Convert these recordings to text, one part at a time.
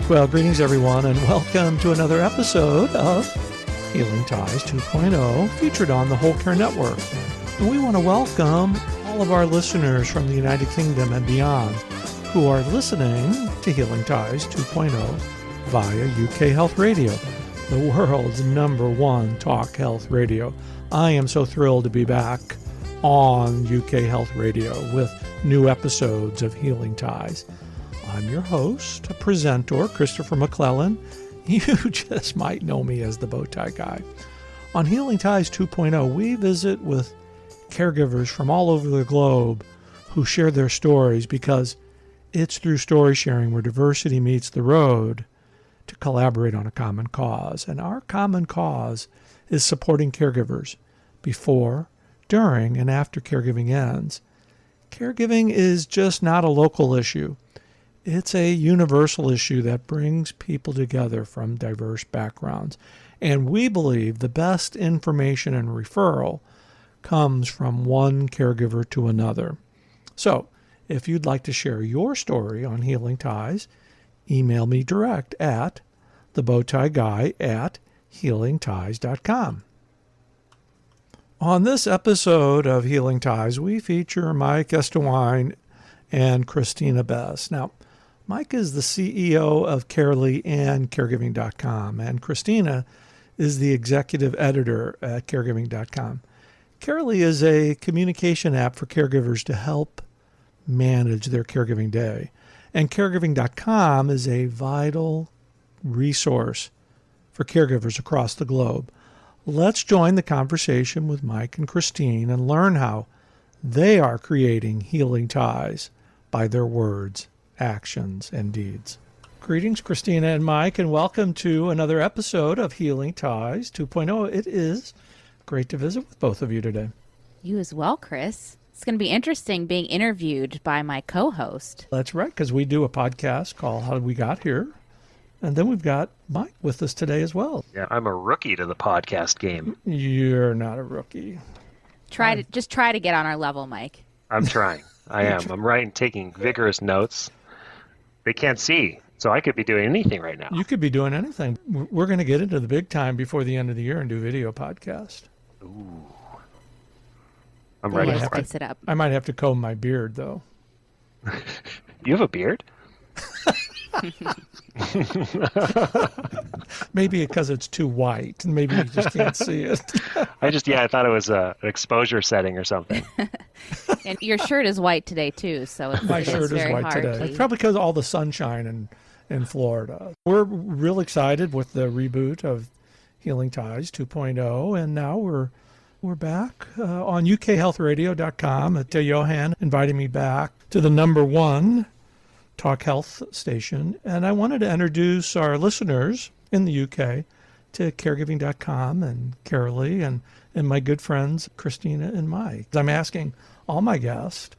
Well, greetings everyone, and welcome to another episode of Healing Ties 2.0, featured on the Whole Care Network. And we want to welcome all of our listeners from the United Kingdom and beyond who are listening to Healing Ties 2.0 via UK Health Radio, the world's #1 talk health radio. I am so thrilled to be back on UK Health Radio with new episodes of Healing Ties. I'm your host, presenter, Christopher McClellan. You just might know me as the Bowtie Guy. On Healing Ties 2.0, we visit with caregivers from all over the globe who share their stories, because it's through story sharing where diversity meets the road to collaborate on a common cause. And our common cause is supporting caregivers before, during, and after caregiving ends. Caregiving is just not a local issue. It's a universal issue that brings people together from diverse backgrounds. And we believe the best information and referral comes from one caregiver to another. So, if you'd like to share your story on Healing Ties, email me direct at thebowtieguy@healingties.com. On this episode of Healing Ties, we feature Mike Eidsaune and Christina Best. Now, Mike is the CEO of Caregiving and Caregiving.com, and Christina is the executive editor at Caregiving.com. Caregiving is a communication app for caregivers to help manage their caregiving day, and Caregiving.com is a vital resource for caregivers across the globe. Let's join the conversation with Mike and Christine and learn how they are creating healing ties by their words, actions, and deeds. Greetings, Christina and Mike, and welcome to another episode of Healing Ties 2.0. It is great to visit with both of you today. You as well, Chris. It's going to be interesting being interviewed by my co-host. That's right, because we do a podcast called How Did We Got Here? And then we've got Mike with us today as well. Yeah, I'm a rookie to the podcast game. You're not a rookie. Try to get on our level, Mike. I'm trying. I am. I'm writing, taking vigorous notes. They can't see, so I could be doing anything right now. You could be doing anything. We're going to get into the big time before the end of the year and do video podcast. Ooh. I'm ready for it. Spice it up. I might have to comb my beard, though. You have a beard? Maybe because it's too white, and maybe you just can't see it. I thought it was an exposure setting or something. And your shirt is white today, too, so my shirt is very white hard today. Probably because of all the sunshine in Florida. We're real excited with the reboot of Healing Ties 2.0, and now we're back on ukhealthradio.com. Johan invited me back to the #1 talk health station, and I wanted to introduce our listeners in the UK to Caregiving.com and Carely and my good friends Christina and Mike. I'm asking all my guests,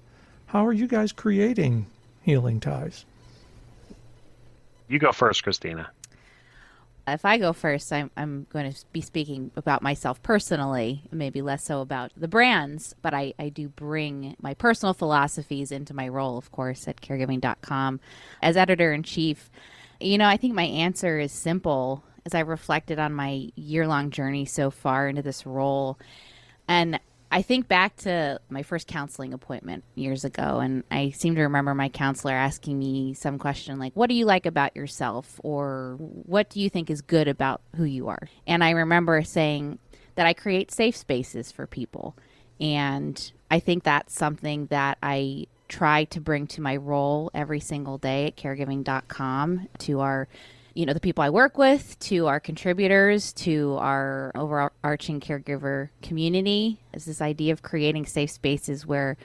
how are you guys creating healing ties? You go first, Christina. If I go first, I'm going to be speaking about myself personally, maybe less so about the brands, but I do bring my personal philosophies into my role, of course, at Caregiving.com as editor-in-chief. You know, I think my answer is simple as I reflected on my year-long journey so far into this role. And I think back to my first counseling appointment years ago, and I seem to remember my counselor asking me some question like, what do you like about yourself? Or what do you think is good about who you are? And I remember saying that I create safe spaces for people. And I think that's something that I try to bring to my role every single day at Caregiving.com, to our the people I work with, to our contributors, to our overarching caregiver community, is this idea of creating safe spaces where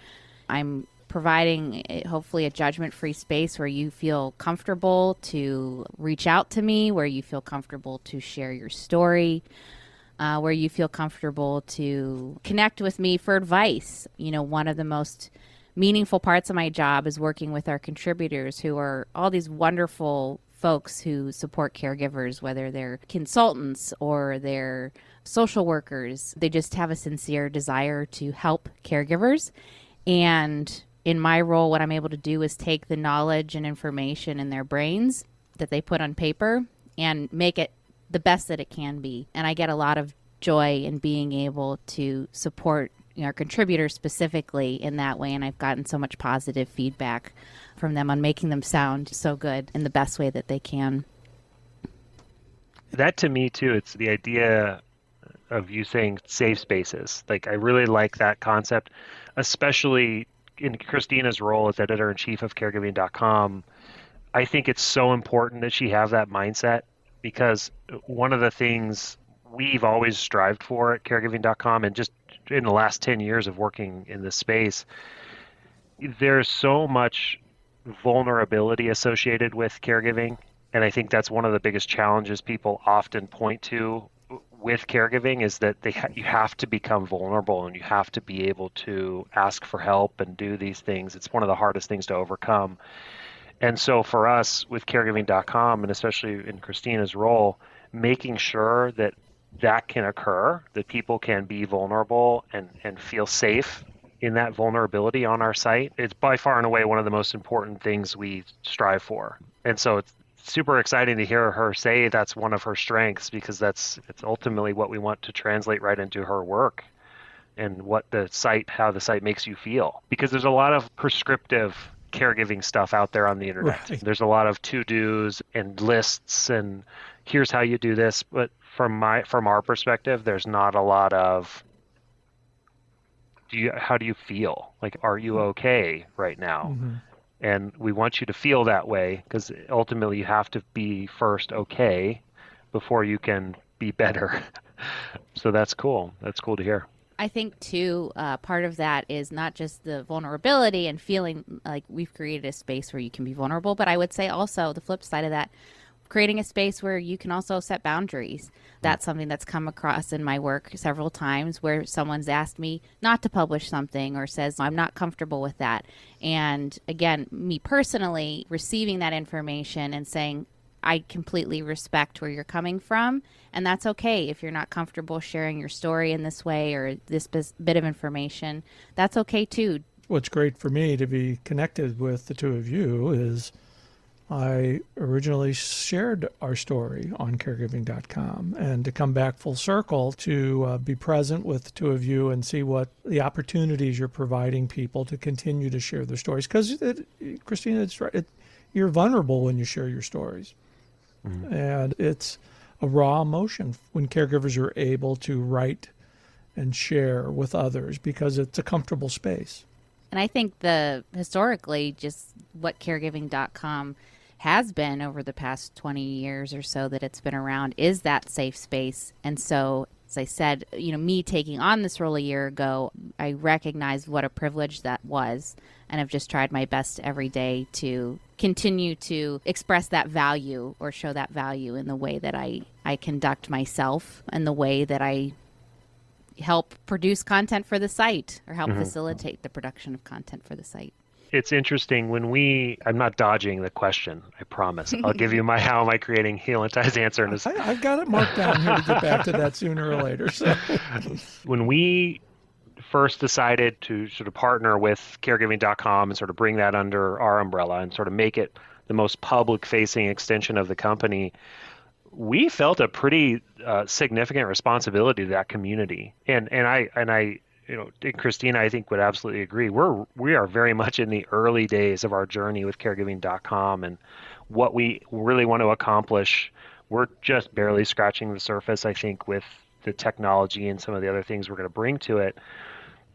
I'm providing hopefully a judgment-free space where you feel comfortable to reach out to me, where you feel comfortable to share your story, where you feel comfortable to connect with me for advice. You know, one of the most meaningful parts of my job is working with our contributors, who are all these wonderful folks who support caregivers, whether they're consultants or they're social workers. They just have a sincere desire to help caregivers. And in my role, what I'm able to do is take the knowledge and information in their brains that they put on paper and make it the best that it can be. And I get a lot of joy in being able to support our contributors specifically in that way. And I've gotten so much positive feedback from them on making them sound so good in the best way that they can. That to me too, it's the idea of you saying safe spaces. Like I really like that concept, especially in Christina's role as editor-in-chief of Caregiving.com. I think it's so important that she have that mindset, because one of the things we've always strived for at Caregiving.com, and just in the last 10 years of working in this space, there's so much vulnerability associated with caregiving. And I think that's one of the biggest challenges people often point to with caregiving, is that you have to become vulnerable and you have to be able to ask for help and do these things. It's one of the hardest things to overcome. And so for us with Caregiving.com, and especially in Christina's role, making sure that that can occur, that people can be vulnerable and feel safe in that vulnerability on our site, it's by far and away one of the most important things we strive for. And so it's super exciting to hear her say that's one of her strengths, because it's ultimately what we want to translate right into her work and how the site makes you feel. Because there's a lot of prescriptive caregiving stuff out there on the internet. Right. There's a lot of to-dos and lists and here's how you do this. But from our perspective, there's not a lot of how do you feel? Like, are you okay right now? Mm-hmm. And we want you to feel that way, because ultimately you have to be first okay before you can be better. So that's cool. That's cool to hear. I think, too, part of that is not just the vulnerability and feeling like we've created a space where you can be vulnerable, but I would say also the flip side of that, creating a space where you can also set boundaries. That's something that's come across in my work several times, where someone's asked me not to publish something or says, I'm not comfortable with that. And again, me personally, receiving that information and saying, I completely respect where you're coming from, and that's okay if you're not comfortable sharing your story in this way or this bit of information. That's okay too. What's great for me to be connected with the two of you is I originally shared our story on Caregiving.com, and to come back full circle to be present with the two of you and see what the opportunities you're providing people to continue to share their stories. Because, Christina, it's right. You're vulnerable when you share your stories. Mm-hmm. And it's a raw emotion when caregivers are able to write and share with others, because it's a comfortable space. And I think historically, just what Caregiving.com has been over the past 20 years or so that it's been around is that safe space. And so, as I said, me taking on this role a year ago, I recognized what a privilege that was. And I've just tried my best every day to continue to express that value or show that value in the way that I conduct myself and the way that I help produce content for the site or help facilitate the production of content for the site. It's interesting I'm not dodging the question, I promise. I'll give you how am I creating Heel and Tie's answer. I've got it marked down here to get back to that sooner or later. So. When we first decided to sort of partner with Caregiving.com and sort of bring that under our umbrella and sort of make it the most public-facing extension of the company, we felt a pretty significant responsibility to that community. And I Christina, I think, would absolutely agree. We are very much in the early days of our journey with Caregiving.com, and what we really want to accomplish, we're just barely scratching the surface, I think, with the technology and some of the other things we're going to bring to it.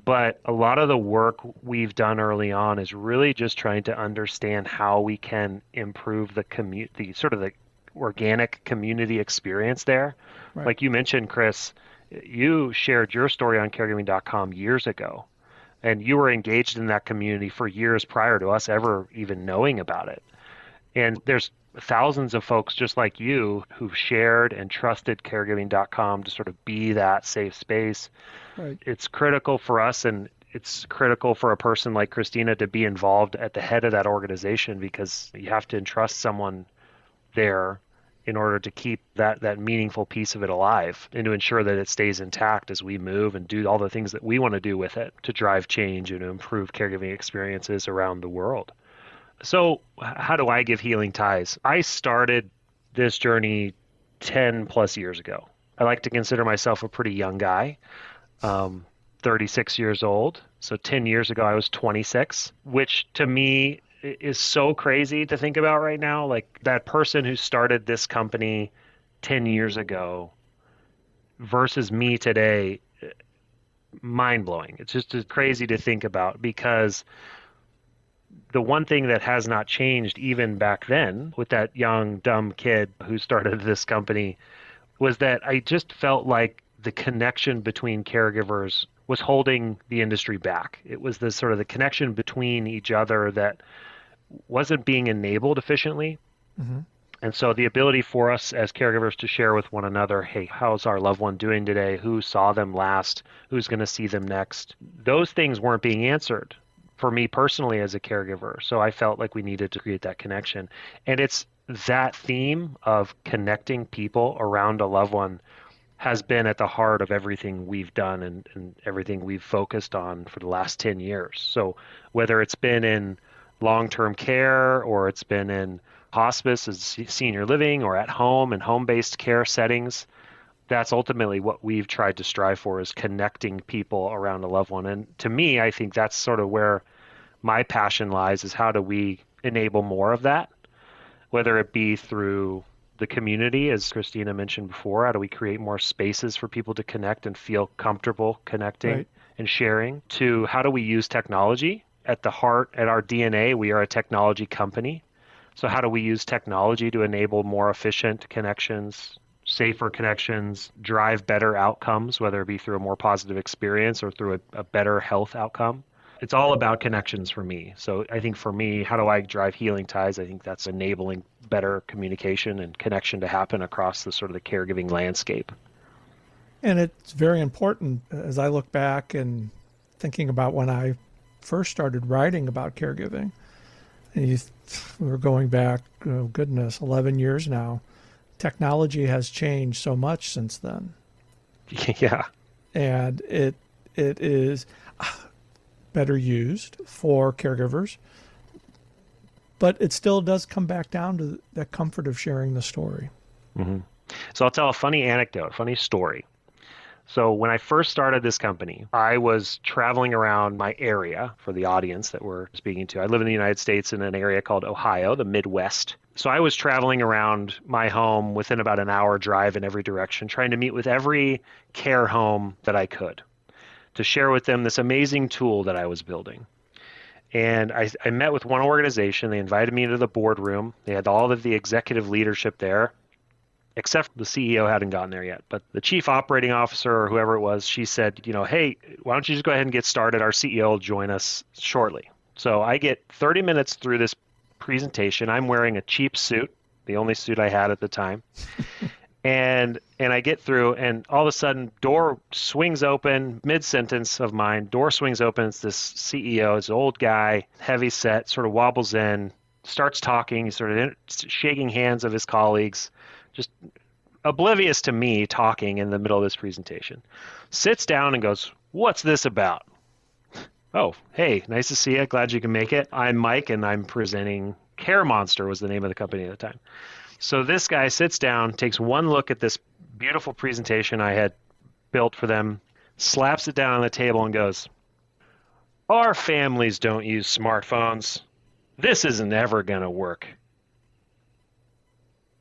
But a lot of the work we've done early on is really just trying to understand how we can improve the organic community experience there. Right. Like you mentioned, Chris, you shared your story on Caregiving.com years ago, and you were engaged in that community for years prior to us ever even knowing about it. And there's thousands of folks just like you who've shared and trusted Caregiving.com to sort of be that safe space. Right. It's critical for us, and it's critical for a person like Christina to be involved at the head of that organization, because you have to entrust someone there in order to keep that meaningful piece of it alive and to ensure that it stays intact as we move and do all the things that we want to do with it to drive change and to improve caregiving experiences around the world. So how do I give healing ties? I started this journey 10 plus years ago. I like to consider myself a pretty young guy, um, 36 years old. So 10 years ago, I was 26, which to me is so crazy to think about right now. Like that person who started this company 10 years ago versus me today, mind blowing. It's just crazy to think about because the one thing that has not changed even back then with that young, dumb kid who started this company was that I just felt like the connection between caregivers was holding the industry back. It was the sort of the connection between each other that wasn't being enabled efficiently. Mm-hmm. And so the ability for us as caregivers to share with one another, hey, how's our loved one doing today? Who saw them last? Who's going to see them next? Those things weren't being answered for me personally as a caregiver. So I felt like we needed to create that connection. And it's that theme of connecting people around a loved one has been at the heart of everything we've done and everything we've focused on for the last 10 years. So whether it's been in long-term care or it's been in hospice as senior living or at home and home-based care settings, that's ultimately what we've tried to strive for is connecting people around a loved one. And to me, I think that's sort of where my passion lies is how do we enable more of that, whether it be through the community, as Christina mentioned before, how do we create more spaces for people to connect and feel comfortable connecting Right. and sharing, to how do we use technology at the heart, at our DNA, we are a technology company. So how do we use technology to enable more efficient connections, safer connections, drive better outcomes, whether it be through a more positive experience or through a better health outcome? It's all about connections for me. So I think for me, how do I drive healing ties? I think that's enabling better communication and connection to happen across the sort of the caregiving landscape. And it's very important as I look back and thinking about when I first started writing about caregiving. And we're going back, oh goodness, 11 years now. Technology has changed so much since then. Yeah. And it is better used for caregivers. But it still does come back down to the comfort of sharing the story. Mm-hmm. So I'll tell a funny anecdote, funny story. So when I first started this company, I was traveling around my area for the audience that we're speaking to. I live in the United States in an area called Ohio, the Midwest. So I was traveling around my home within about an hour drive in every direction, trying to meet with every care home that I could to share with them this amazing tool that I was building. And I met with one organization. They invited me into the boardroom. They had all of the executive leadership there, except the CEO hadn't gotten there yet. But the chief operating officer or whoever it was, she said, hey, why don't you just go ahead and get started? Our CEO will join us shortly. So I get 30 minutes through this presentation. I'm wearing a cheap suit, the only suit I had at the time. And I get through, and all of a sudden, door swings open, mid-sentence of mine, door swings open. It's this CEO, this old guy, heavy set, sort of wobbles in, starts talking, he's sort of shaking hands of his colleagues, just oblivious to me talking in the middle of this presentation. Sits down and goes, "What's this about?" "Oh, hey, nice to see you. Glad you can make it. I'm Mike, and I'm presenting Care Monster," was the name of the company at the time. So this guy sits down, takes one look at this beautiful presentation I had built for them, slaps it down on the table and goes, "Our families don't use smartphones. This isn't ever going to work."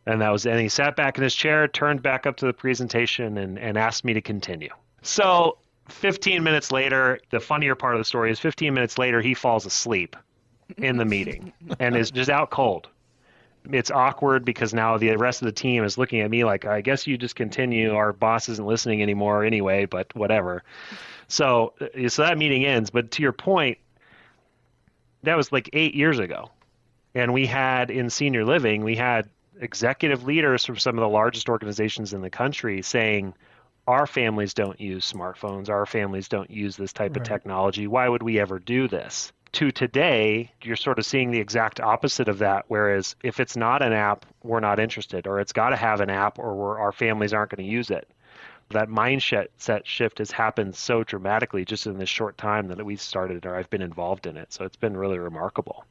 And he sat back in his chair, turned back up to the presentation and asked me to continue. So 15 minutes later, the funnier part of the story is 15 minutes later, he falls asleep in the meeting and is just out cold. It's awkward because now the rest of the team is looking at me like, "I guess you just continue. Our boss isn't listening anymore anyway, but whatever." So that meeting ends. But to your point, that was like 8 years ago. And we had in senior living, we had executive leaders from some of the largest organizations in the country saying, "Our families don't use smartphones. Our families don't use this type of technology. Why would we ever do this?" To today, you're sort of seeing the exact opposite of that, whereas if it's not an app, we're not interested, or it's got to have an app or our families aren't going to use it. That mindset shift has happened so dramatically just in this short time that we've started or I've been involved in it. So it's been really remarkable.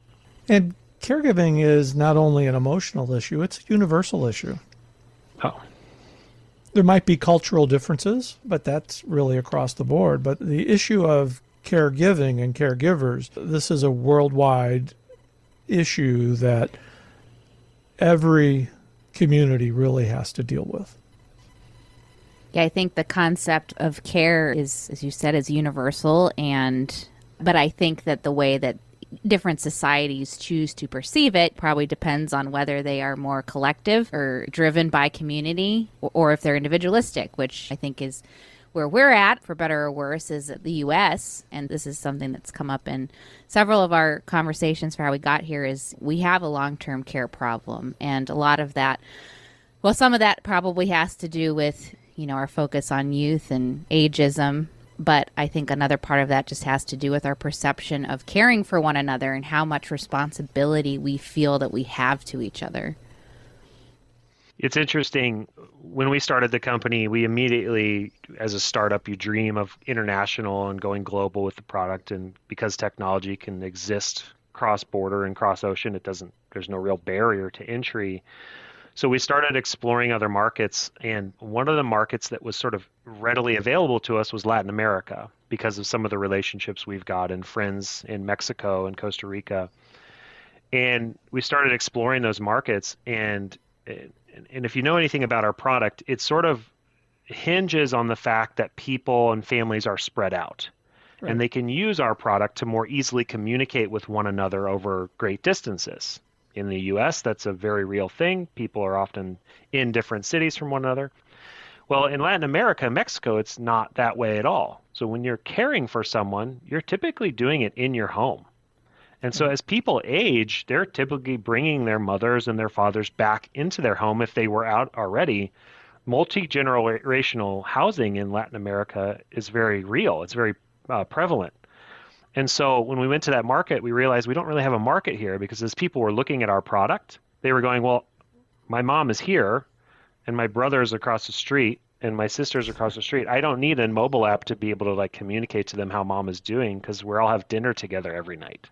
And caregiving is not only an emotional issue, it's a universal issue. Oh, There might be cultural differences, but that's really across the board. But the issue of caregiving and caregivers, this is a worldwide issue that every community really has to deal with. Yeah, I think the concept of care is, as you said, is universal, but I think that the way that different societies choose to perceive it probably depends on whether they are more collective or driven by community, or if they're individualistic, which I think is where we're at, for better or worse, is the U.S. And this is something that's come up in several of our conversations for how we got here, is we have a long-term care problem. And a lot of that, well, some of that probably has to do with, our focus on youth and ageism. But I think another part of that just has to do with our perception of caring for one another and how much responsibility we feel that we have to each other. it's interesting. When we started the company, we immediately, as a startup, you dream of international and going global with the product. And because technology can exist cross-border and cross-ocean, there's no real barrier to entry. So we started exploring other markets, and one of the markets that was sort of readily available to us was Latin America, because of some of the relationships we've got and friends in Mexico and Costa Rica. And we started exploring those markets, and if you know anything about our product, it sort of hinges on the fact that people and families are spread out. Right. And they can use our product to more easily communicate with one another over great distances. In the US, that's a very real thing. People are often in different cities from one another. Well, in Latin America, Mexico, it's not that way at all. So when you're caring for someone, you're typically doing it in your home. And so as people age, they're typically bringing their mothers and their fathers back into their home if they were out already. Multi-generational housing in Latin America is very real. It's very prevalent. And so when we went to that market, we realized we don't really have a market here, because as people were looking at our product, they were going, well, my mom is here and my brother is across the street and my sister's across the street. I don't need a mobile app to be able to communicate to them how mom is doing, because we all have dinner together every night.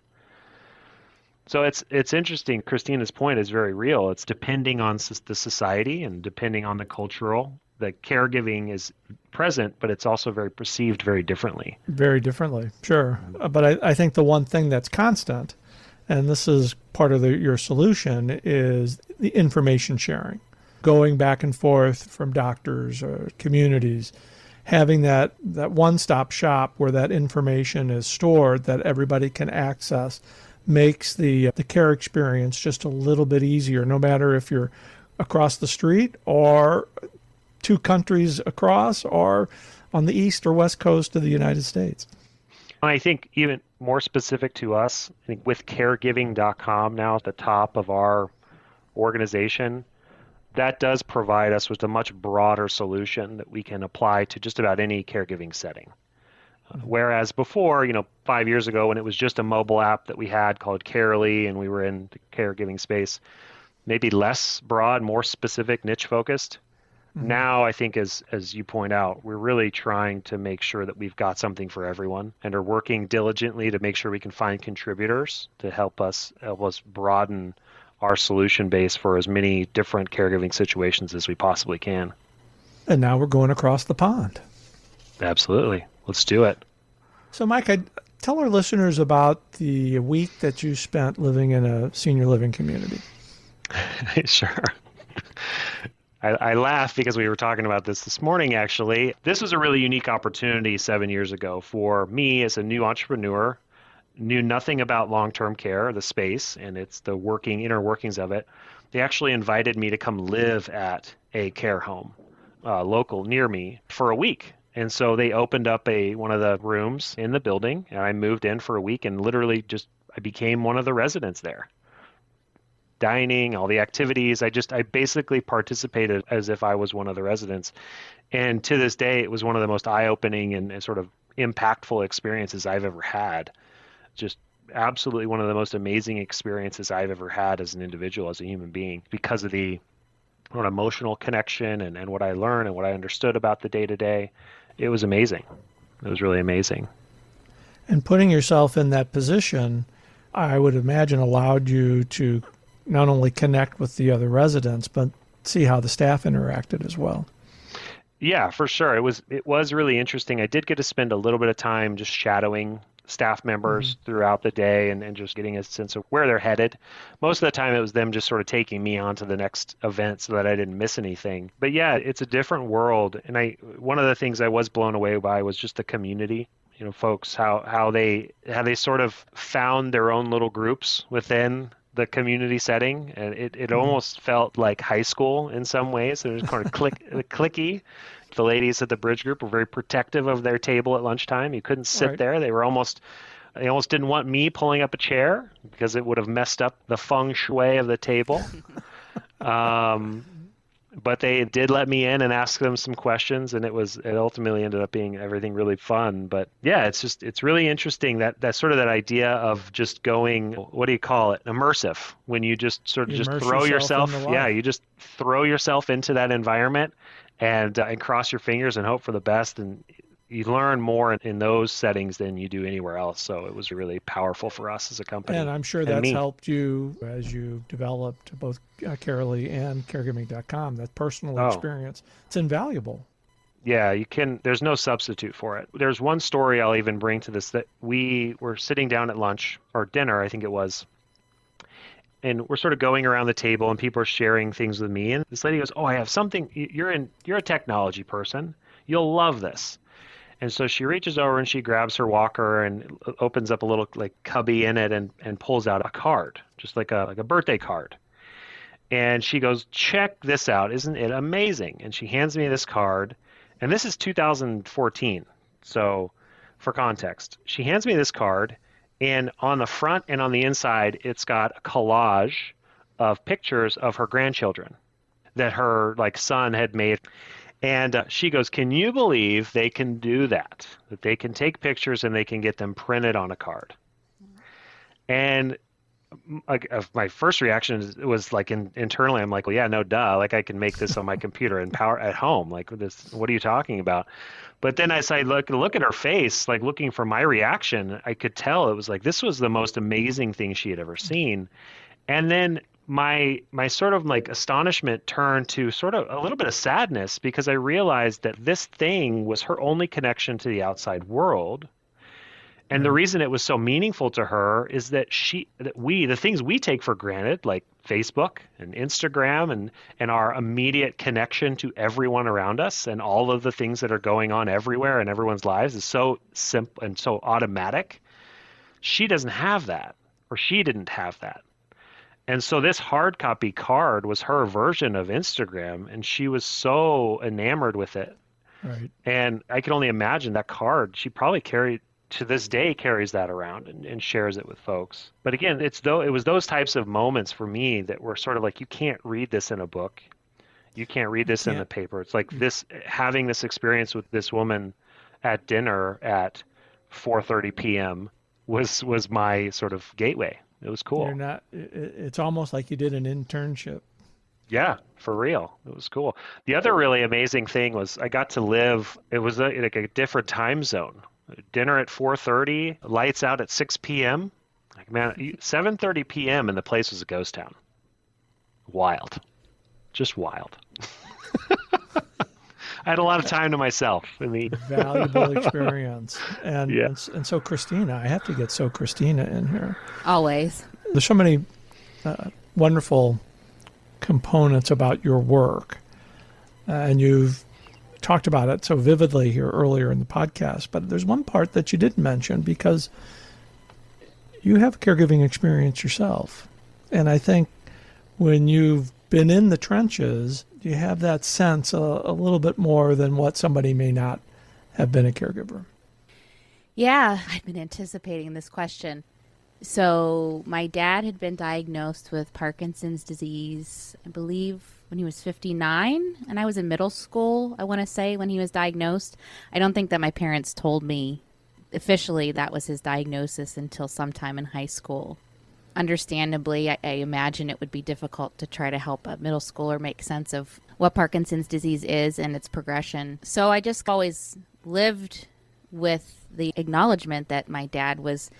So it's interesting. Christina's point is very real. It's depending on the society and depending on the cultural. The caregiving is present, but it's also very perceived very differently. Very differently, sure. But I think the one thing that's constant, and this is part of your solution, is the information sharing. Going back and forth from doctors or communities, having that one-stop shop where that information is stored that everybody can access makes the care experience just a little bit easier, no matter if you're across the street or 2 countries across or on the east or west coast of the United States. I think even more specific to us, I think with caregiving.com now at the top of our organization, that does provide us with a much broader solution that we can apply to just about any caregiving setting. Whereas before, 5 years ago, when it was just a mobile app that we had called Carely, and we were in the caregiving space, maybe less broad, more specific, niche focused. Mm-hmm. Now, I think as you point out, we're really trying to make sure that we've got something for everyone, and are working diligently to make sure we can find contributors to help us broaden our solution base for as many different caregiving situations as we possibly can. And now we're going across the pond. Absolutely. Let's do it. So, Mike, tell our listeners about the week that you spent living in a senior living community. Sure. I laugh because we were talking about this morning, actually. This was a really unique opportunity 7 years ago for me as a new entrepreneur, knew nothing about long-term care, the space, and it's the inner workings of it. They actually invited me to come live at a care home local near me for a week. And so they opened up one of the rooms in the building, and I moved in for a week, and literally I became one of the residents there. Dining, all the activities, I basically participated as if I was one of the residents. And to this day, it was one of the most eye-opening and sort of impactful experiences I've ever had. Just absolutely one of the most amazing experiences I've ever had as an individual, as a human being, because of the emotional connection and what I learned and what I understood about the day-to-day. It was amazing. It was really amazing. And putting yourself in that position, I would imagine, allowed you to not only connect with the other residents, but see how the staff interacted as well. Yeah, for sure. It was really interesting. I did get to spend a little bit of time just shadowing staff members throughout the day and just getting a sense of where they're headed. Most of the time it was them just sort of taking me on to the next event so that I didn't miss anything. But yeah, it's a different world. And one of the things I was blown away by was just the community. You know, folks, how they sort of found their own little groups within the community setting, and it almost felt like high school in some ways. It was kind of clicky. The ladies at the bridge group were very protective of their table at lunchtime. You couldn't sit there. They almost didn't want me pulling up a chair because it would have messed up the feng shui of the table. But they did let me in and ask them some questions, and it ultimately ended up being everything really fun. But yeah, it's really interesting that sort of that idea of just going, what do you call it? Immersive, when you just sort of just throw yourself, you just throw yourself into that environment and cross your fingers and hope for the best. And you learn more in those settings than you do anywhere else. So it was really powerful for us as a company. And I'm sure that's helped you as you developed both Carely and Caregiving.com. That personal experience, it's invaluable. Yeah, there's no substitute for it. There's one story I'll even bring to this, that we were sitting down at lunch or dinner, I think it was, and we're sort of going around the table and people are sharing things with me. And this lady goes, "Oh, I have something. You're a technology person. You'll love this." And so she reaches over and she grabs her walker and opens up a little like cubby in it and pulls out a card, just like a birthday card. And she goes, "Check this out. Isn't it amazing?" And she hands me this card. And this is 2014. So for context, she hands me this card, and on the front and on the inside, it's got a collage of pictures of her grandchildren that her son had made. And she goes, "Can you believe they can do that? That they can take pictures and they can get them printed on a card?" And my first reaction was internally, I'm like, "Well, yeah, no, duh. Like I can make this on my computer and power at home. Like this, what are you talking about?" But then as I look at her face, like looking for my reaction, I could tell it was like this was the most amazing thing she had ever seen. And then my sort of astonishment turned to sort of a little bit of sadness, because I realized that this thing was her only connection to the outside world. And the reason it was so meaningful to her is that the things we take for granted, like Facebook and Instagram and our immediate connection to everyone around us and all of the things that are going on everywhere in everyone's lives, is so simple and so automatic. She doesn't have that, or she didn't have that. And so this hard copy card was her version of Instagram, and she was so enamored with it. Right. And I can only imagine that card she probably to this day carries that around and shares it with folks. But again, it was those types of moments for me that were sort of like, you can't read this in a book. You can't read this in the paper. It's like having this experience with this woman at dinner at 4:30 p.m. was my sort of gateway. It was cool. It's almost like you did an internship. Yeah, for real. It was cool. The other really amazing thing was I got to live, it was like a different time zone. Dinner at 4:30, lights out at 6 p.m. Like, man, 7:30 p.m. and the place was a ghost town. Wild. Just wild. I had a lot of time to myself. Valuable experience. And so Christina, I have to get Christina in here. Always. There's so many wonderful components about your work. And you've talked about it so vividly here earlier in the podcast. But there's one part that you didn't mention, because you have a caregiving experience yourself. And I think when you've been in the trenches, you have that sense a little bit more than what somebody may not have been a caregiver. Yeah, I've been anticipating this question. So my dad had been diagnosed with Parkinson's disease, I believe, when he was 59, and I was in middle school, I want to say, when he was diagnosed. I don't think that my parents told me officially that was his diagnosis until sometime in high school. Understandably, I imagine it would be difficult to try to help a middle schooler make sense of what Parkinson's disease is and its progression. So I just always lived with the acknowledgement that my dad was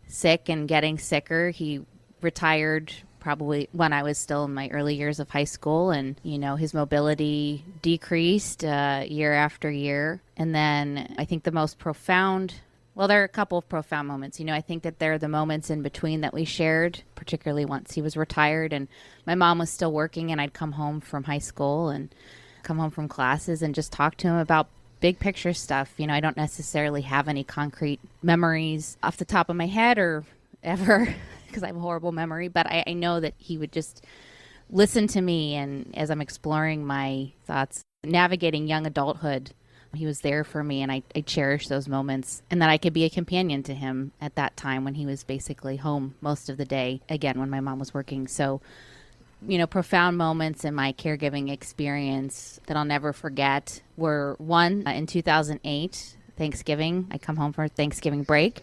sick and getting sicker. He retired probably when I was still in my early years of high school, and his mobility decreased year after year. And then I think the most profound, well, there are a couple of profound moments. I think that there are the moments in between that we shared, particularly once he was retired and my mom was still working, and I'd come home from high school and come home from classes and just talk to him about big picture stuff. I don't necessarily have any concrete memories off the top of my head or ever because I have a horrible memory, but I know that he would just listen to me, and as I'm exploring my thoughts, navigating young adulthood, he was there for me, and I cherish those moments, and that I could be a companion to him at that time when he was basically home most of the day, again, when my mom was working. So, profound moments in my caregiving experience that I'll never forget were one, in 2008, Thanksgiving. I come home for Thanksgiving break,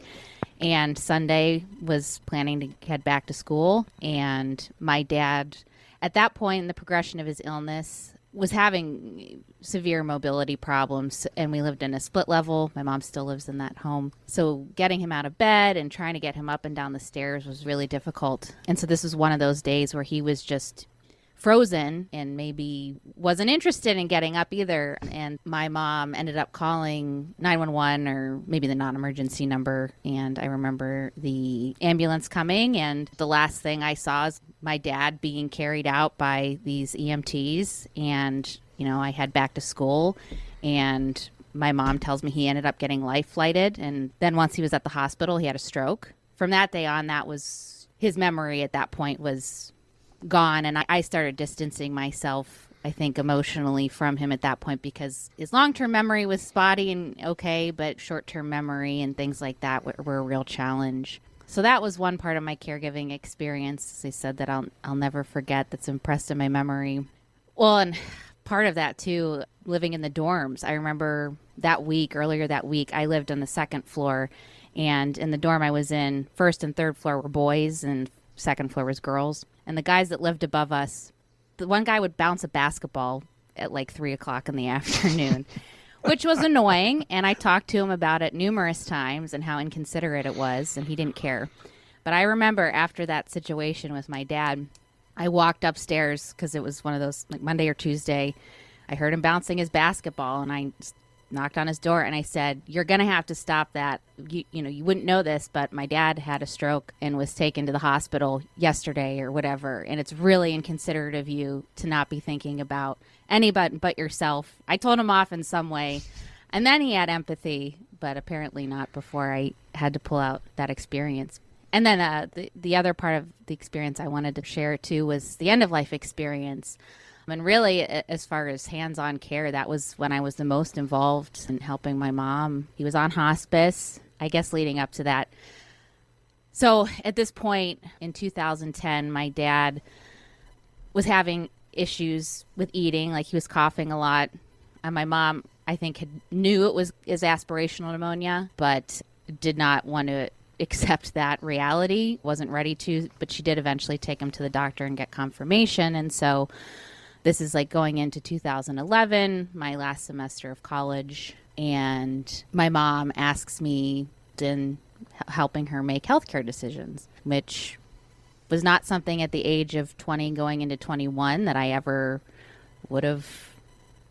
and Sunday was planning to head back to school. And my dad, at that point in the progression of his illness, was having severe mobility problems, and we lived in a split level. My mom still lives in that home. So getting him out of bed and trying to get him up and down the stairs was really difficult. And so this was one of those days where he was just frozen and maybe wasn't interested in getting up either. And my mom ended up calling 911, or maybe the non-emergency number. And I remember the ambulance coming, and the last thing I saw is my dad being carried out by these EMTs. And, I head back to school, and my mom tells me he ended up getting life flighted. And then once he was at the hospital, he had a stroke. From that day on, that was his memory at that point was gone, and I started distancing myself, I think, emotionally from him at that point, because his long-term memory was spotty and okay, but short-term memory and things like that were a real challenge. So that was one part of my caregiving experience, as I said, that I'll never forget, that's impressed in my memory. Well, and part of that too, living in the dorms. I remember earlier that week, I lived on the second floor, and in the dorm I was in, first and third floor were boys and second floor was girls. And the guys that lived above us, the one guy would bounce a basketball at like 3 o'clock in the afternoon, which was annoying. And I talked to him about it numerous times and how inconsiderate it was, and he didn't care. But I remember after that situation with my dad, I walked upstairs because it was one of those, like Monday or Tuesday. I heard him bouncing his basketball, and I knocked on his door, and I said, "You're going to have to stop that. You wouldn't know this, but my dad had a stroke and was taken to the hospital yesterday," or whatever. "And it's really inconsiderate of you to not be thinking about anybody but yourself." I told him off in some way, and then he had empathy, but apparently not before I had to pull out that experience. And then the other part of the experience I wanted to share too was the end of life experience. And really, as far as hands-on care, that was when I was the most involved in helping my mom. He was on hospice, I guess, leading up to that. So at this point in 2010, my dad was having issues with eating, like he was coughing a lot. And my mom, I think, knew it was aspirational pneumonia, but did not want to accept that reality, wasn't ready to, but she did eventually take him to the doctor and get confirmation. And so this is like going into 2011, my last semester of college, and my mom asks me in helping her make healthcare decisions, which was not something at the age of 20 going into 21 that I ever would have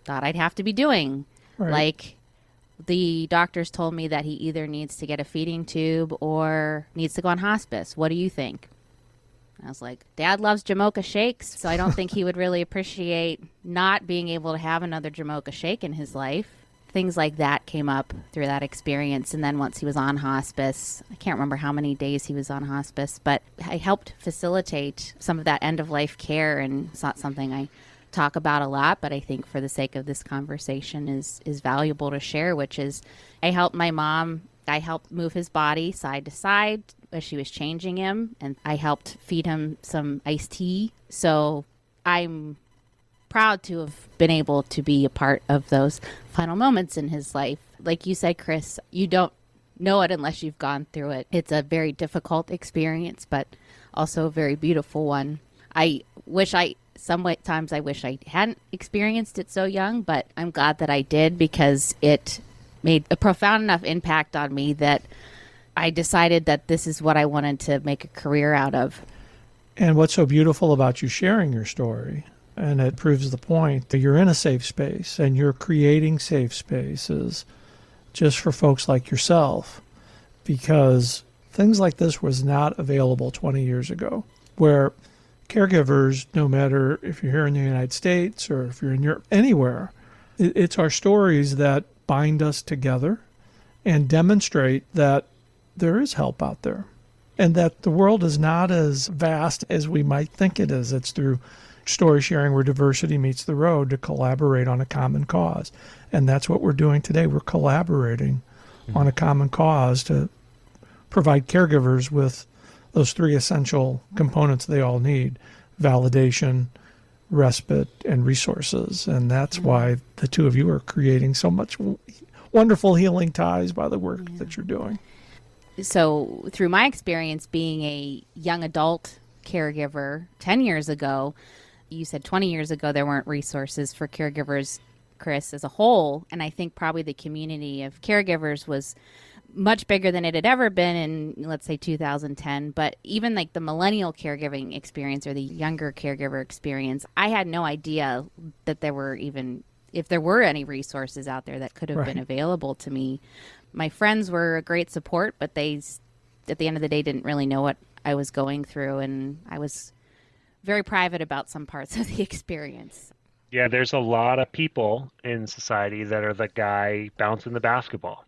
thought I'd have to be doing. Right. Like, the doctors told me that he either needs to get a feeding tube or needs to go on hospice. What do you think? I was like, Dad loves Jamocha shakes, so I don't think he would really appreciate not being able to have another Jamocha shake in his life. Things like that came up through that experience. And then once he was on hospice, I can't remember how many days he was on hospice, but I helped facilitate some of that end-of-life care, and it's not something I talk about a lot, but I think for the sake of this conversation is valuable to share, which is I helped my mom. I helped move his body side to side as she was changing him, and I helped feed him some iced tea. So I'm proud to have been able to be a part of those final moments in his life. Like you said, Chris, you don't know it unless you've gone through it. It's a very difficult experience, but also a very beautiful one. Sometimes I wish I hadn't experienced it so young, but I'm glad that I did, because it made a profound enough impact on me that I decided that this is what I wanted to make a career out of. And what's so beautiful about you sharing your story, and it proves the point, that you're in a safe space and you're creating safe spaces just for folks like yourself, because things like this was not available 20 years ago, where caregivers, no matter if you're here in the United States or if you're in Europe, anywhere, it's our stories that bind us together and demonstrate that there is help out there and that the world is not as vast as we might think it is. It's through story sharing where diversity meets the road to collaborate on a common cause. And that's what we're doing today. We're collaborating on a common cause to provide caregivers with those three essential components they all need: validation, respite, and resources. And that's why the two of you are creating so much wonderful healing ties by the work that you're doing. So through my experience being a young adult caregiver 10 years ago, you said 20 years ago there weren't resources for caregivers, Chris, as a whole. And I think probably the community of caregivers was much bigger than it had ever been in, let's say, 2010. But even like the millennial caregiving experience or the younger caregiver experience, I had no idea that there were even, if there were any resources out there that could have been available to me. My friends were a great support, but they, at the end of the day, didn't really know what I was going through. And I was very private about some parts of the experience. Yeah, there's a lot of people in society that are the guy bouncing the basketball.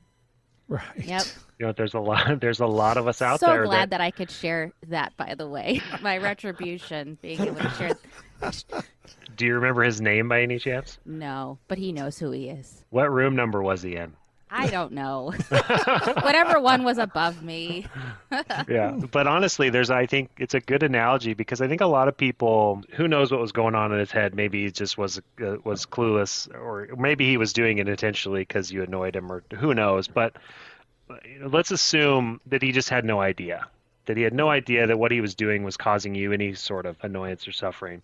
Right. Yep. You know, there's a lot of us out so there. So glad that I could share that, by the way. My retribution, being able to share. Do you remember his name by any chance? No, but he knows who he is. What room number was he in? I don't know. Whatever one was above me. Yeah, but honestly, I think it's a good analogy, because I think a lot of people, who knows what was going on in his head. Maybe he just was clueless, or maybe he was doing it intentionally because you annoyed him, or who knows. But let's assume that he just had no idea, that what he was doing was causing you any sort of annoyance or suffering.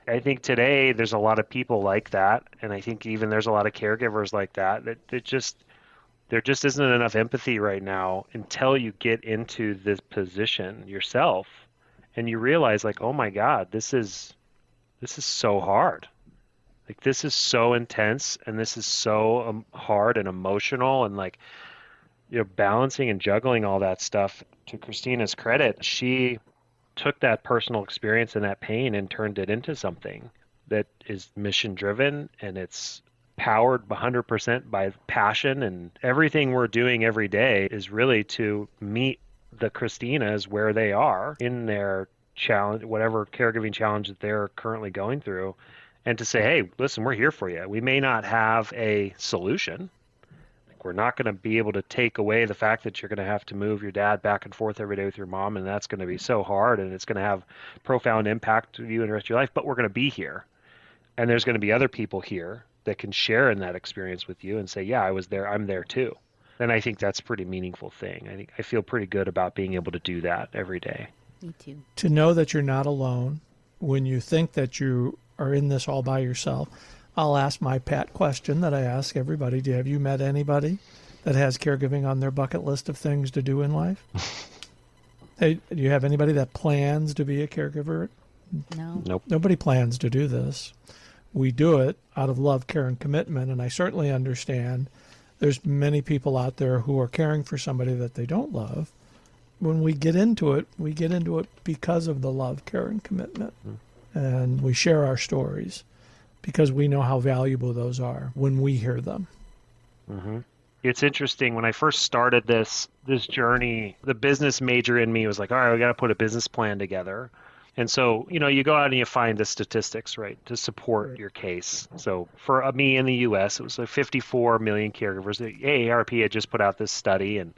I think today there's a lot of people like that, and I think even there's a lot of caregivers like that there just isn't enough empathy right now until you get into this position yourself and you realize, like, oh my God, this is so hard. Like, this is so intense, and this is so hard and emotional, and like, balancing and juggling all that stuff. To Christina's credit, she took that personal experience and that pain and turned it into something that is mission driven, and it's powered 100% by passion, and everything we're doing every day is really to meet the Christinas where they are in their challenge, whatever caregiving challenge that they're currently going through, and to say, hey, listen, we're here for you. We may not have a solution. We're not going to be able to take away the fact that you're going to have to move your dad back and forth every day with your mom, and that's going to be so hard, and it's going to have profound impact to you and the rest of your life, but we're going to be here. And there's going to be other people here that can share in that experience with you and say, yeah, I was there, I'm there too. And I think that's a pretty meaningful thing. I feel pretty good about being able to do that every day. Me too. To know that you're not alone when you think that you are in this all by yourself. I'll ask my pat question that I ask everybody. Have you met anybody that has caregiving on their bucket list of things to do in life? Hey, do you have anybody that plans to be a caregiver? No. Nope. Nobody plans to do this. We do it out of love, care, and commitment, and I certainly understand there's many people out there who are caring for somebody that they don't love. When we get into it because of the love, care, and commitment. And we share our stories because we know how valuable those are when we hear them. Mm-hmm. It's interesting. When I first started this journey, the business major in me was like, all right, we got to put a business plan together. And so, you go out and you find the statistics, right, to support your case. So for me in the U.S., it was like 54 million caregivers. The AARP had just put out this study, and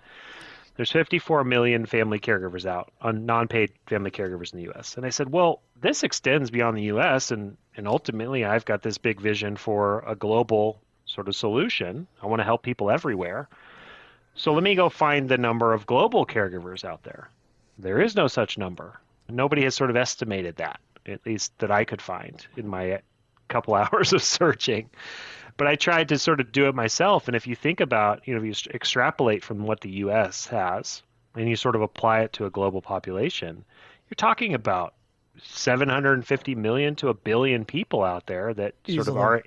there's 54 million family caregivers out, on non-paid family caregivers in the U.S. And I said, well, this extends beyond the U.S., and ultimately I've got this big vision for a global sort of solution. I want to help people everywhere. So let me go find the number of global caregivers out there. There is no such number. Nobody has sort of estimated that, at least that I could find in my couple hours of searching. But I tried to sort of do it myself. And if you think about, if you extrapolate from what the U.S. has, and you sort of apply it to a global population, you're talking about 750 million to a billion people out there that sort of Easily. are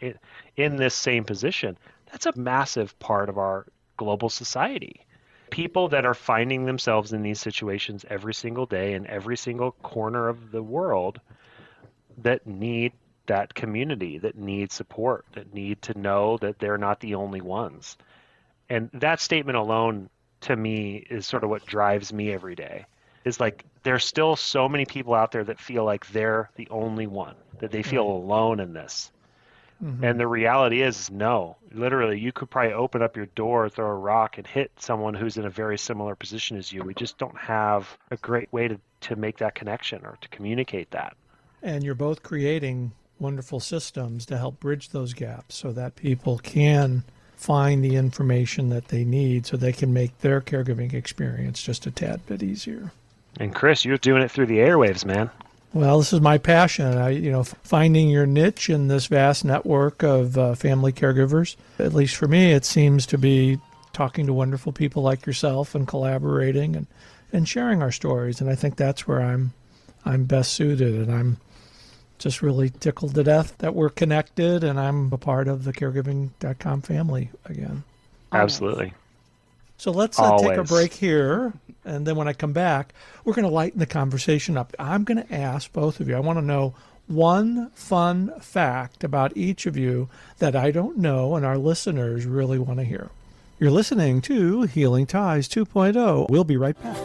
in this same position. That's a massive part of our global society. People that are finding themselves in these situations every single day in every single corner of the world that need that community, that need support, that need to know that they're not the only ones. And that statement alone, to me, is sort of what drives me every day. Is like there's still so many people out there that feel like they're the only one, that they feel alone in this. Mm-hmm. And the reality is no. Literally, you could probably open up your door, throw a rock, and hit someone who's in a very similar position as you. We just don't have a great way to make that connection or to communicate that. And you're both creating wonderful systems to help bridge those gaps so that people can find the information that they need so they can make their caregiving experience just a tad bit easier. And Chris, you're doing it through the airwaves, man. Well, this is my passion. Finding your niche in this vast network of family caregivers. At least for me, it seems to be talking to wonderful people like yourself and collaborating and sharing our stories. And I think that's where I'm best suited. And I'm just really tickled to death that we're connected and I'm a part of the caregiving.com family again. Absolutely. So let's take a break here, and then when I come back, we're going to lighten the conversation up. I'm going to ask both of you, I want to know one fun fact about each of you that I don't know and our listeners really want to hear. You're listening to Healing Ties 2.0. We'll be right back.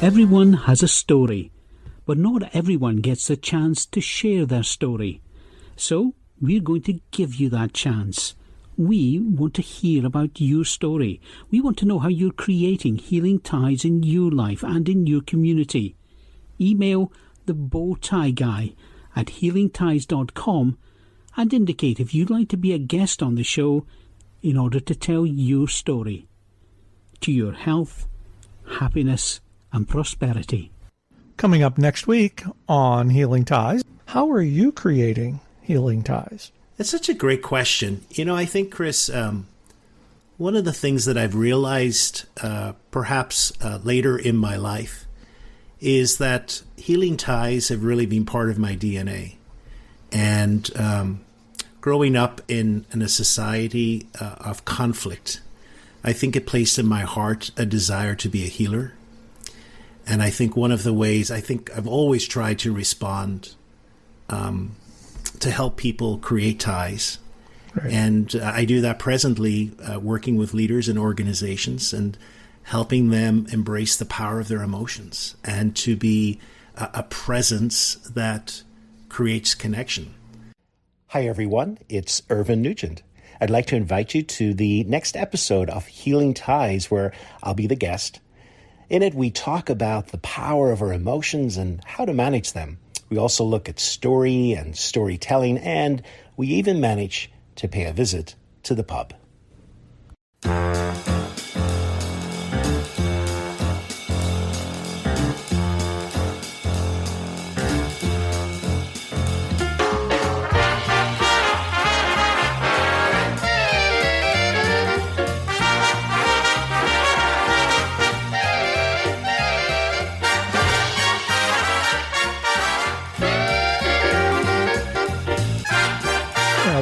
Everyone has a story, but not everyone gets the chance to share their story. So, we're going to give you that chance. We want to hear about your story. We want to know how you're creating healing ties in your life and in your community. Email the bow tie guy at healingties.com and indicate if you'd like to be a guest on the show in order to tell your story. To your health, happiness, and prosperity. Coming up next week on Healing Ties, how are you creating healing ties? That's such a great question. I think, Chris, one of the things that I've realized perhaps later in my life is that healing ties have really been part of my DNA. And growing up in a society of conflict, I think it placed in my heart a desire to be a healer. And I think one of the ways I've always tried to respond to help people create ties. Right. And I do that presently working with leaders and organizations and helping them embrace the power of their emotions and to be a presence that creates connection. Hi, everyone. It's Irvin Nugent. I'd like to invite you to the next episode of Healing Ties, where I'll be the guest. In it, we talk about the power of our emotions and how to manage them. We also look at story and storytelling, and we even manage to pay a visit to the pub.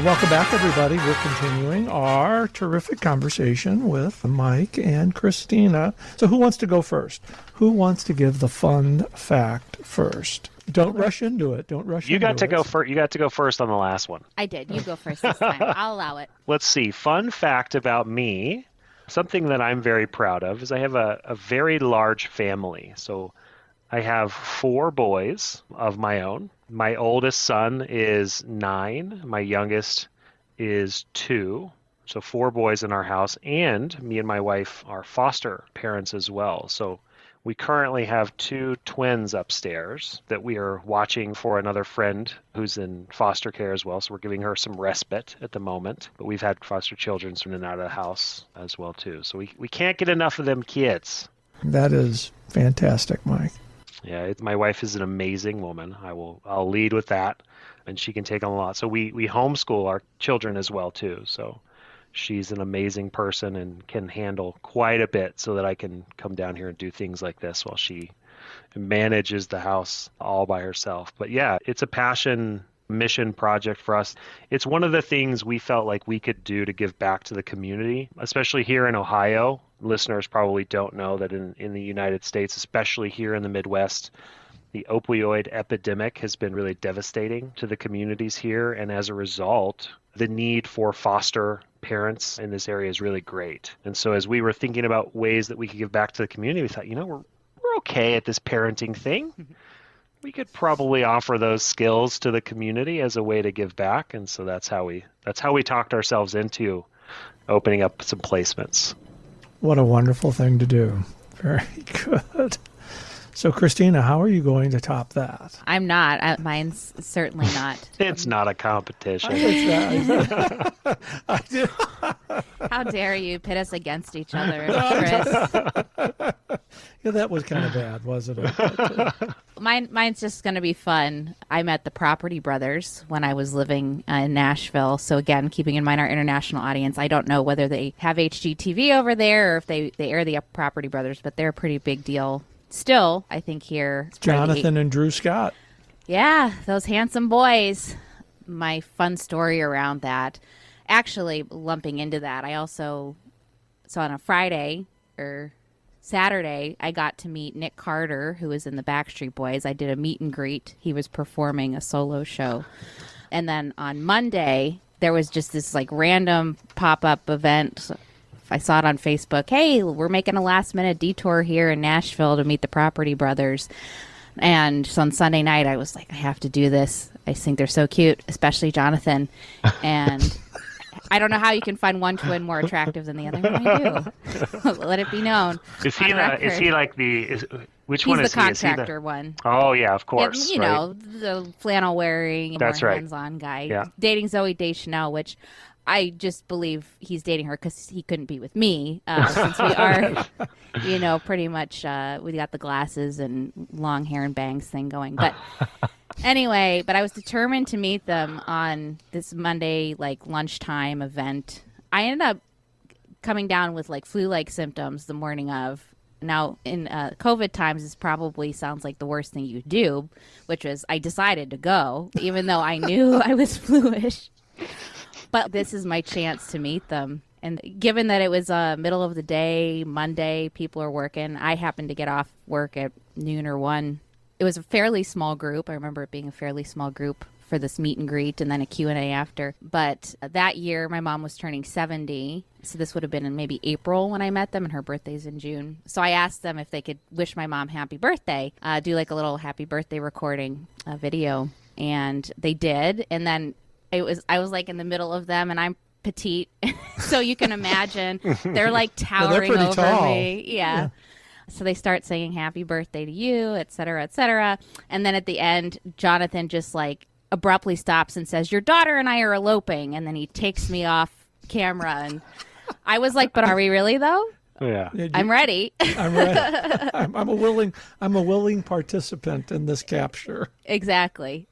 Welcome back, everybody. We're continuing our terrific conversation with Mike and Christina. So who wants to go first? Who wants to give the fun fact first? Don't rush into it. You got to go first. You got to go first on the last one. I did. You go first this time. I'll allow it. Let's see. Fun fact about me. Something that I'm very proud of is I have a very large family. So I have 4 boys of my own. My oldest son is 9. My youngest is 2. So 4 boys in our house. And me and my wife are foster parents as well. So we currently have 2 twins upstairs that we are watching for another friend who's in foster care as well. So we're giving her some respite at the moment. But we've had foster children in and out of the house as well, too. So we can't get enough of them kids. That is fantastic, Mike. Yeah, my wife is an amazing woman. I'll lead with that. and she can take on a lot. So we homeschool our children as well too. So she's an amazing person and can handle quite a bit so that I can come down here and do things like this while she manages the house all by herself. But yeah, it's a passion mission project for us. It's one of the things we felt like we could do to give back to the community, especially here in Ohio. Listeners probably don't know that in the United States, especially here in the Midwest, the opioid epidemic has been really devastating to the communities here. And as a result, the need for foster parents in this area is really great. And so as we were thinking about ways that we could give back to the community, we thought, we're okay at this parenting thing. We could probably offer those skills to the community as a way to give back. And so that's how we talked ourselves into opening up some placements. What a wonderful thing to do. Very good. So, Christina, how are you going to top that? I'm not. Mine's certainly not. It's not a competition. I do. How dare you pit us against each other, Chris? Yeah, that was kind of bad, wasn't it? Mine's just going to be fun. I met the Property Brothers when I was living in Nashville. So again, keeping in mind our international audience, I don't know whether they have HGTV over there or if they air the Property Brothers, but they're a pretty big deal. Still, I think here... Jonathan and Drew Scott. Yeah, those handsome boys. My fun story around that. Actually, lumping into that, I also... So on a Friday or Saturday, I got to meet Nick Carter, who was in the Backstreet Boys. I did a meet and greet. He was performing a solo show. And then on Monday, there was just this like random pop-up event. I saw it on Facebook. Hey, we're making a last-minute detour here in Nashville to meet the Property Brothers. And so on Sunday night, I was like, I have to do this. I think they're so cute, especially Jonathan. And I don't know how you can find one twin more attractive than the other, but I do. Let it be known. Is he like the... Which He's one is the he? contractor one. Oh, yeah, of course. You know, the flannel wearing, That's more right. hands-on guy. Yeah. Dating Zooey Deschanel, which I just believe he's dating her because he couldn't be with me, since we are, pretty much, we got the glasses and long hair and bangs thing going. But anyway, I was determined to meet them on this Monday, like, lunchtime event. I ended up coming down with, like, flu-like symptoms the morning of. Now, in COVID times, this probably sounds like the worst thing you could do, which was I decided to go, even though I knew I was fluish. But this is my chance to meet them. And given that it was middle of the day, Monday, people are working. I happened to get off work at noon or 1. It was a fairly small group. I remember it being a fairly small group for this meet and greet and then a Q&A after. But that year, my mom was turning 70. So this would have been in maybe April when I met them, and her birthday's in June. So I asked them if they could wish my mom happy birthday, do like a little happy birthday recording video. And they did. And then I was like in the middle of them, and I'm petite. So you can imagine they're like towering over tall. Me. Yeah. So they start saying happy birthday to you, et cetera, et cetera. And then at the end, Jonathan just like abruptly stops and says, your daughter and I are eloping. And then he takes me off camera. And I was like, but are we really though? Yeah. I'm ready. I'm ready. I'm a willing participant in this capture. Exactly.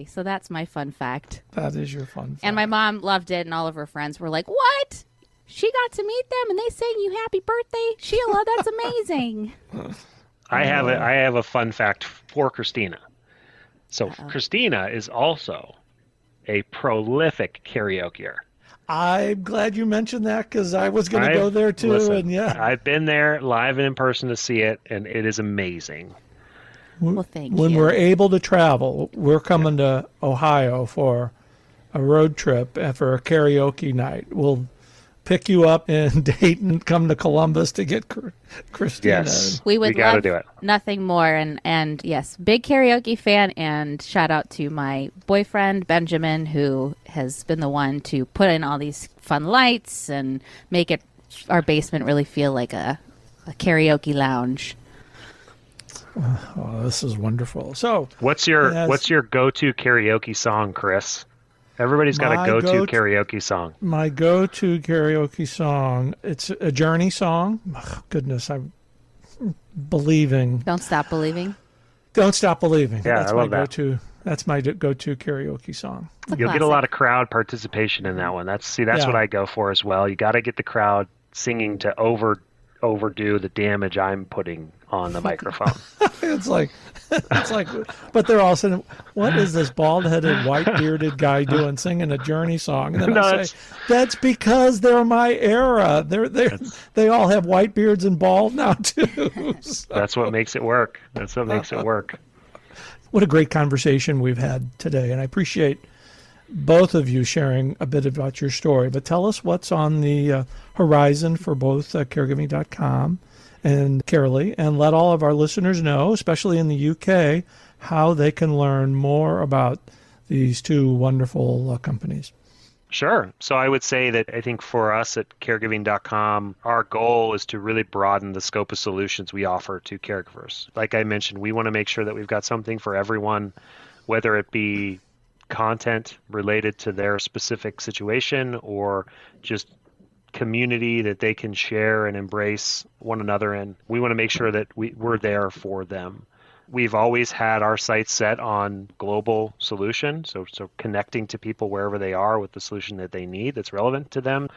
So that's my fun fact. That is your fun fact. And my mom loved it, and all of her friends were like, what? She got to meet them, and they sang you happy birthday? Sheila, that's amazing. I have a fun fact for Christina. So Christina is also a prolific karaokeer. I'm glad you mentioned that because I was going to go there too. Listen, and yeah, I've been there live and in person to see it, and it is amazing. Well, thank you. When we're able to travel, we're coming to Ohio for a road trip for a karaoke night. We'll pick you up in Dayton, come to Columbus to get Christina. Yes, we would gotta love do it. Nothing more. And yes, big karaoke fan. And shout out to my boyfriend, Benjamin, who has been the one to put in all these fun lights and make our basement really feel like a karaoke lounge. Oh, this is wonderful. So what's your go-to karaoke song, Chris? Everybody's got a go-to karaoke song. My go-to karaoke song, it's a Journey song. Oh, goodness, I'm believing. Don't Stop Believing. Don't Stop Believing. Yeah, That's I love my that. go-to. That's my go-to karaoke song. You'll get a lot of crowd participation in that one. That's what I go for as well. You got to get the crowd singing to overdo the damage I'm putting on the microphone. It's like, but they're all saying, "What is this bald-headed, white-bearded guy doing singing a Journey song?" And then I say, "That's because they're my era. They all have white beards and bald now too." So. That's what makes it work. That's what makes it work. What a great conversation we've had today, and I appreciate both of you sharing a bit about your story. But tell us what's on the horizon for both Caregiving.com and Carely, and let all of our listeners know, especially in the UK, how they can learn more about these two wonderful companies. Sure. So I would say that I think for us at Caregiving.com, our goal is to really broaden the scope of solutions we offer to caregivers. Like I mentioned, we want to make sure that we've got something for everyone, whether it be content related to their specific situation or just community that they can share and embrace one another in. We want to make sure that we're there for them. We've always had our sights set on global solution, so connecting to people wherever they are with the solution that they need that's relevant to them.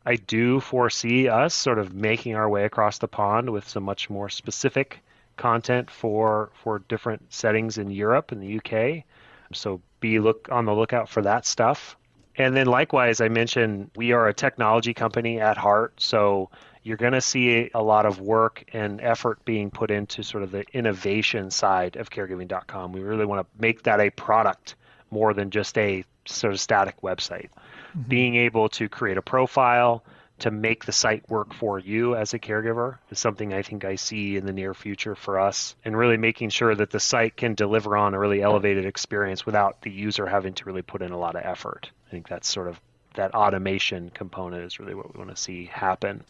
I do foresee us sort of making our way across the pond with some much more specific content for different settings in Europe and the UK. So look on the lookout for that stuff. And then likewise, I mentioned we are a technology company at heart, so you're going to see a lot of work and effort being put into sort of the innovation side of Caregiving.com. We really want to make that a product more than just a sort of static website. Mm-hmm. Being able to create a profile to make the site work for you as a caregiver is something I think I see in the near future for us, and really making sure that the site can deliver on a really elevated experience without the user having to really put in a lot of effort. I think that's sort of that automation component is really what we want to see happen.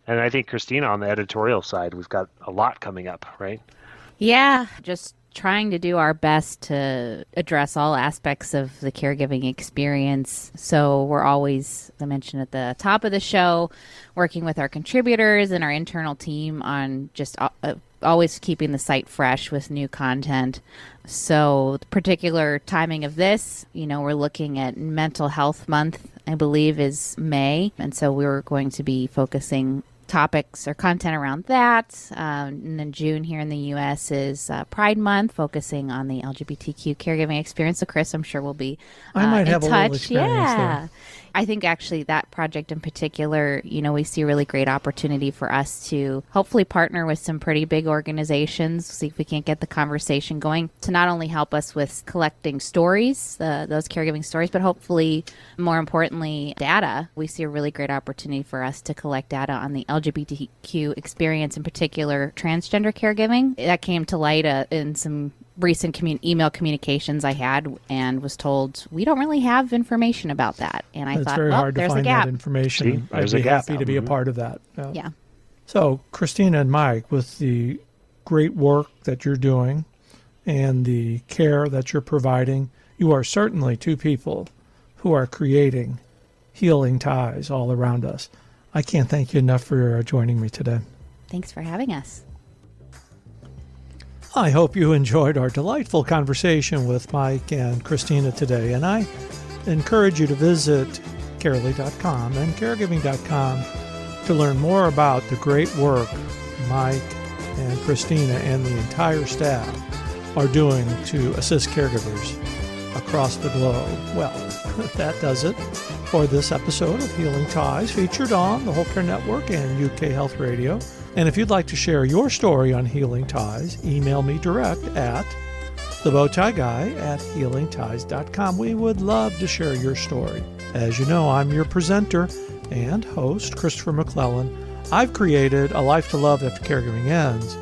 And I think, Christina, on the editorial side, we've got a lot coming up, right? Yeah, just trying to do our best to address all aspects of the caregiving experience. So we're always, as I mentioned at the top of the show, working with our contributors and our internal team on just always keeping the site fresh with new content. So the particular timing of this, we're looking at Mental Health Month, I believe is May. And so we're going to be focusing topics or content around that. And then June here in the U.S. is Pride Month, focusing on the LGBTQ caregiving experience. So Chris, I'm sure we'll be I might have in a touch. little experience there. I think actually that project in particular, we see a really great opportunity for us to hopefully partner with some pretty big organizations, see if we can't get the conversation going to not only help us with collecting stories, those caregiving stories, but hopefully, more importantly, data. We see a really great opportunity for us to collect data on the LGBTQ experience, in particular, transgender caregiving. That came to light in some recent email communications I had, and was told we don't really have information about that. And I thought, very hard to there's find a gap. that information. See, I'd be happy to be a part of that. Yeah. So, Christina and Mike, with the great work that you're doing and the care that you're providing, you are certainly two people who are creating healing ties all around us. I can't thank you enough for joining me today. Thanks for having us. I hope you enjoyed our delightful conversation with Mike and Christina today, and I encourage you to visit Carely.com and Caregiving.com to learn more about the great work Mike and Christina and the entire staff are doing to assist caregivers across the globe. Well, that does it for this episode of Healing Ties, featured on the Whole Care Network and UK Health Radio. And if you'd like to share your story on Healing Ties, email me direct at thebowtieguy@healingties.com. We would love to share your story. As you know, I'm your presenter and host, Christopher McClellan. I've created a life to love after caregiving ends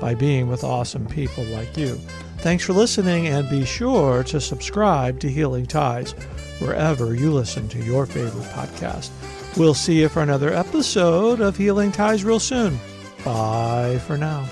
by being with awesome people like you. Thanks for listening, and be sure to subscribe to Healing Ties wherever you listen to your favorite podcast. We'll see you for another episode of Healing Ties real soon. Bye for now.